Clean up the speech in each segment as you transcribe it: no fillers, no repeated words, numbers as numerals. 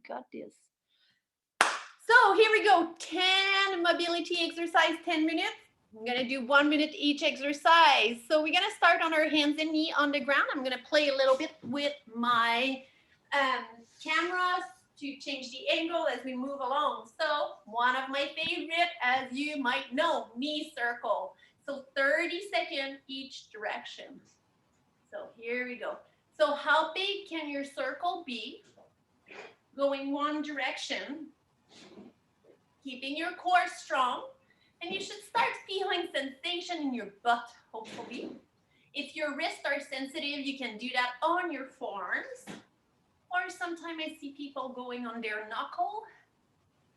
got this. So here we go, 10 mobility exercise, 10 minutes. I'm gonna do 1 minute each exercise. So we're gonna start on our hands and knee on the ground. I'm gonna play a little bit with my cameras to change the angle as we move along. So one of my favorite, as you might know, knee circle. So 30 seconds each direction. So here we go. So how big can your circle be? Going one direction, keeping your core strong, and you should start feeling sensation in your butt, hopefully. If your wrists are sensitive, you can do that on your forearms, or sometimes I see people going on their knuckle.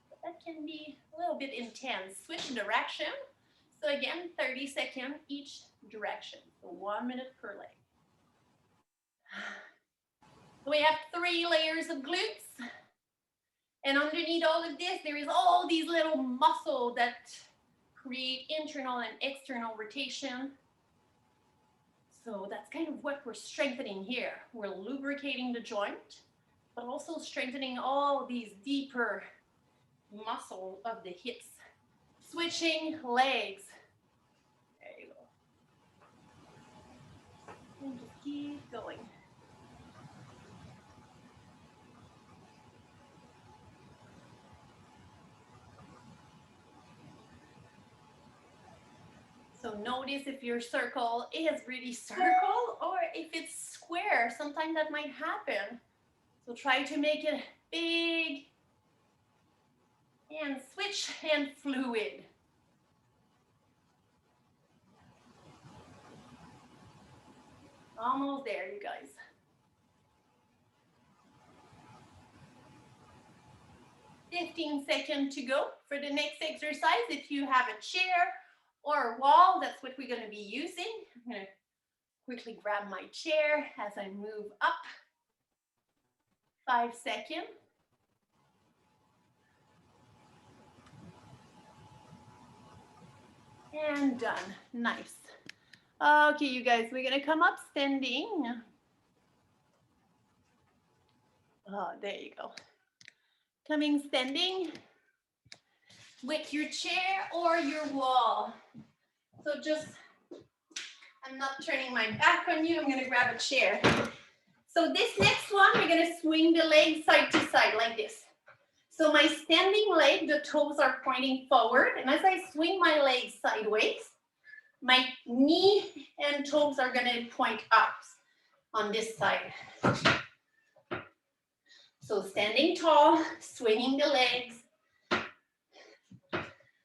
But that can be a little bit intense. Switch direction. So again, 30 seconds each direction. So 1 minute per leg. We have 3 layers of glutes. And underneath all of this, there is all these little muscles that create internal and external rotation. So that's kind of what we're strengthening here. We're lubricating the joint, but also strengthening all these deeper muscles of the hips. Switching legs. There you go. And just keep going. So notice if your circle is really circle or if it's square. Sometimes that might happen. So try to make it big and switch and fluid. Almost there, you guys. "15 seconds to go for the next exercise. If you have a chair or a wall, that's what we're going to be using. I'm going to quickly grab my chair as I move up. 5 seconds. And done. Nice. Okay, you guys, we're going to come up standing. Oh, there you go. Coming standing with your chair or your wall. So just, I'm not turning my back on you. I'm going to grab a chair. So this next one, we're going to swing the leg side to side like this. So my standing leg, the toes are pointing forward. And as I swing my legs sideways, my knee and toes are going to point up on this side. So standing tall, swinging the legs.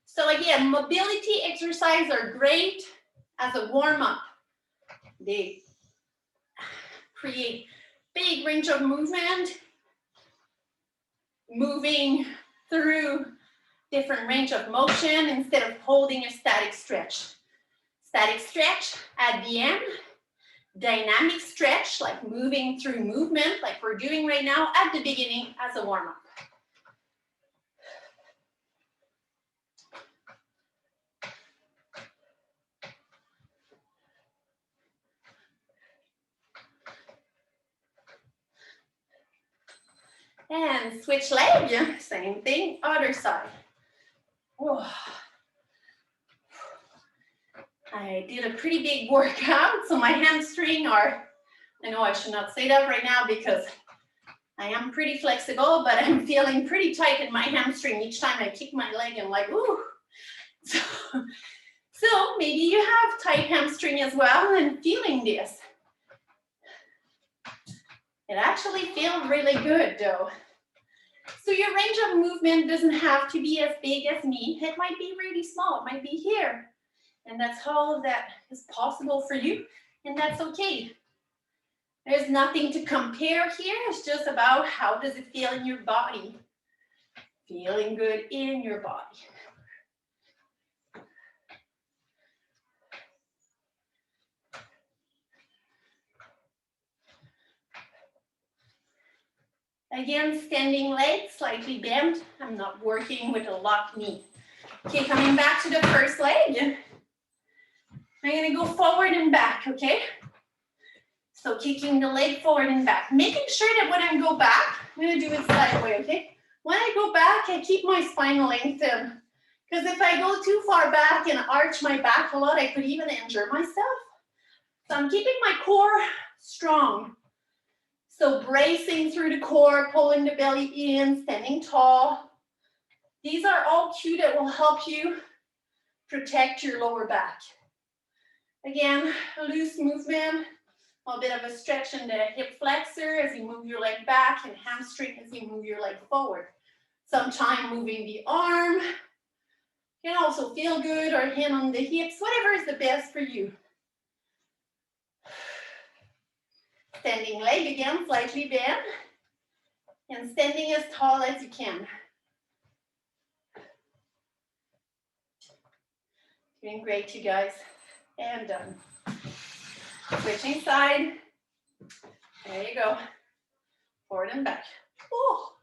So again, mobility exercises are great as a warm-up. They create big range of movement, moving through different range of motion instead of holding a static stretch. Static stretch at the end, dynamic stretch, like moving through movement, like we're doing right now at the beginning as a warm-up. And switch leg, same thing, other side. Whoa. I did a pretty big workout, so my hamstring are, I know I should not say that right now because I am pretty flexible, but I'm feeling pretty tight in my hamstring each time I kick my leg and like, ooh. So maybe you have tight hamstring as well and feeling this. It actually feels really good though. So your range of movement doesn't have to be as big as me. It might be really small, it might be here. And that's all of that is possible for you, and that's okay. There's nothing to compare here. It's just about how does it feel in your body. Feeling good in your body. Again, standing leg, slightly bent. I'm not working with a locked knee. Okay, coming back to the first leg. I'm gonna go forward and back, okay? So kicking the leg forward and back. Making sure that when I go back, I'm gonna do it sideway, okay? When I go back, I keep my spine lengthened. Because if I go too far back and arch my back a lot, I could even injure myself. So I'm keeping my core strong. So bracing through the core, pulling the belly in, standing tall. These are all cues that will help you protect your lower back. Again, a loose movement, a bit of a stretch in the hip flexor as you move your leg back and hamstring as you move your leg forward. Sometime moving the arm can also feel good, or hand on the hips, whatever is the best for you. Standing leg again, slightly bent, and standing as tall as you can. Doing great, you guys. And done. Switching side. There you go. Forward and back. Oh.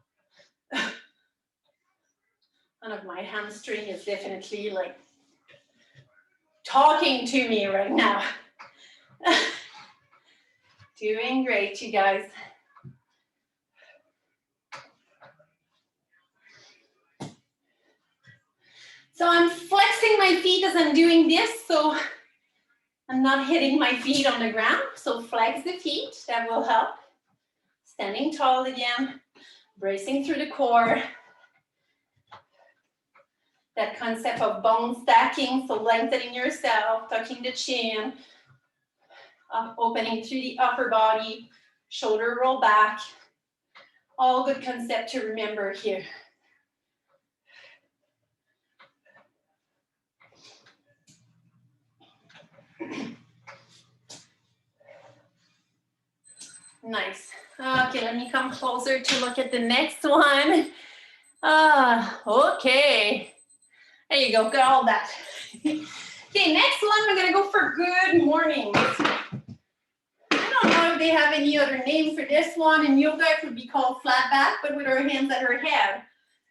One of my hamstring is definitely like talking to me right now. Doing great, you guys. So I'm flexing my feet as I'm doing this, so I'm not hitting my feet on the ground. So flex the feet, that will help. Standing tall again, bracing through the core. That concept of bone stacking, so lengthening yourself, tucking the chin, opening through the upper body, shoulder roll back. All good concept to remember here. Nice. Okay, let me come closer to look at the next one. Okay. There you go, got all that. Okay, next one, we're gonna go for good morning. I don't know if they have any other name for this one. In yoga, it would be called flat back, but with our hands at our head.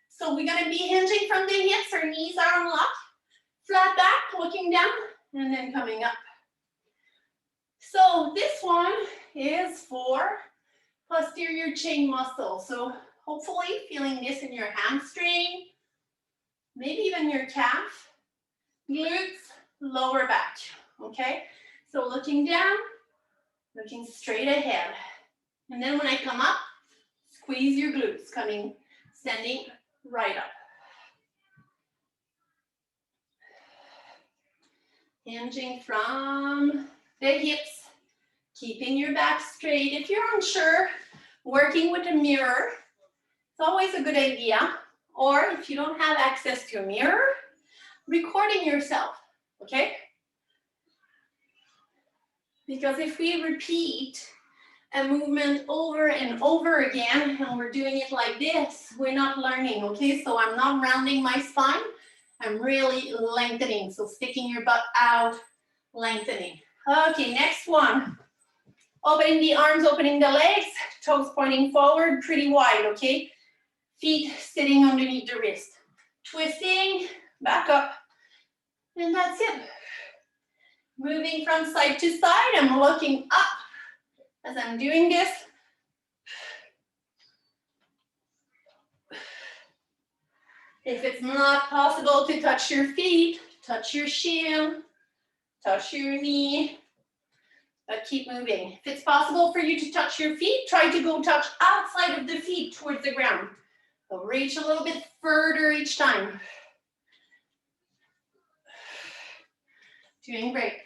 So we're gonna be hinging from the hips, our knees are unlocked. Flat back, looking down, and then coming up. So this one is for posterior chain muscle. So hopefully feeling this in your hamstring, maybe even your calf, glutes, lower back, okay? So looking down, looking straight ahead. And then when I come up, squeeze your glutes, standing right up. Hinging from the hips, keeping your back straight. If you're unsure, working with a mirror, it's always a good idea. Or if you don't have access to a mirror, recording yourself, okay? Because if we repeat a movement over and over again, and we're doing it like this, we're not learning, okay? So I'm not rounding my spine, I'm really lengthening. So sticking your butt out, lengthening. Okay, next one. Opening the arms, opening the legs, toes pointing forward, pretty wide, okay? Feet sitting underneath the wrist. Twisting, back up, and that's it. Moving from side to side, I'm looking up as I'm doing this. If it's not possible to touch your feet, touch your shin, touch your knee, but keep moving. If it's possible for you to touch your feet, try to go touch outside of the feet towards the ground. So reach a little bit further each time. Doing great.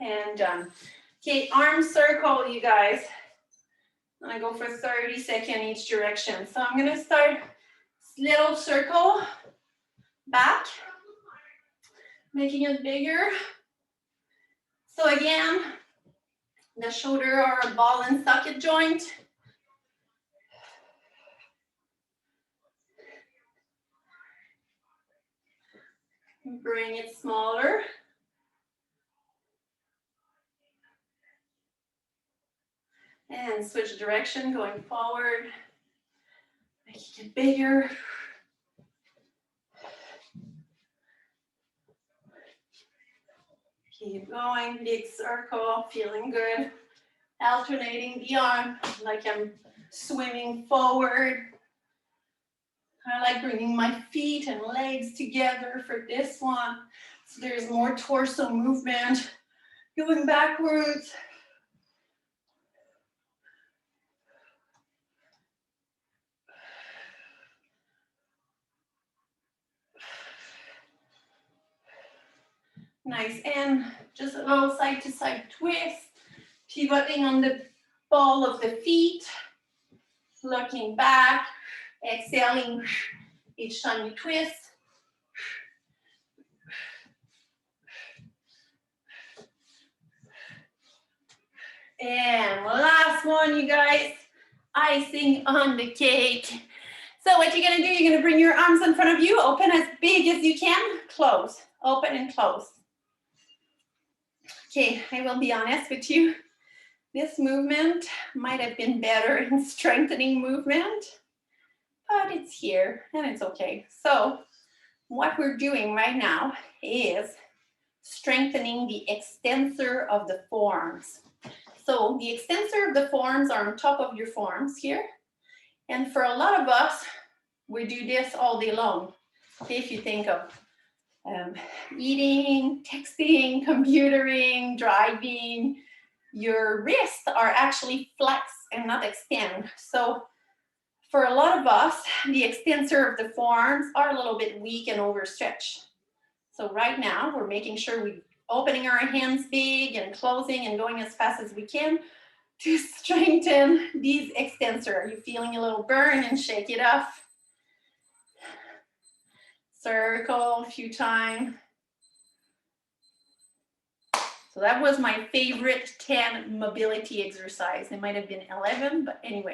And done. Okay, arm circle, you guys. I'm gonna go for 30 seconds each direction. So I'm gonna start little circle back, making it bigger. So again, the shoulder or a ball and socket joint. Bring it smaller. And switch direction, going forward. Making it bigger. Keep going, big circle, feeling good. Alternating the arm like I'm swimming forward. I like bringing my feet and legs together for this one. So there's more torso movement. Going backwards. Nice, and just a little side to side twist. Pivoting on the ball of the feet. Looking back. Exhaling each time you twist. And last one, you guys. Icing on the cake. So what you're gonna do, you're gonna bring your arms in front of you, open as big as you can, close, open and close. Okay, I will be honest with you. This movement might have been better in strengthening movement, but it's here and it's okay. So what we're doing right now is strengthening the extensor of the forearms. So the extensor of the forearms are on top of your forearms here. And for a lot of us, we do this all day long. Okay, if you think of eating, texting, computering, driving, your wrists are actually flex and not extend. So for a lot of us, the extensor of the forearms are a little bit weak and overstretched. So right now, we're making sure we're opening our hands big and closing and going as fast as we can to strengthen these extensor. Are you feeling a little burn? And shake it off. Circle a few times. So that was my favorite 10 mobility exercise. It might have been 11, but anyway.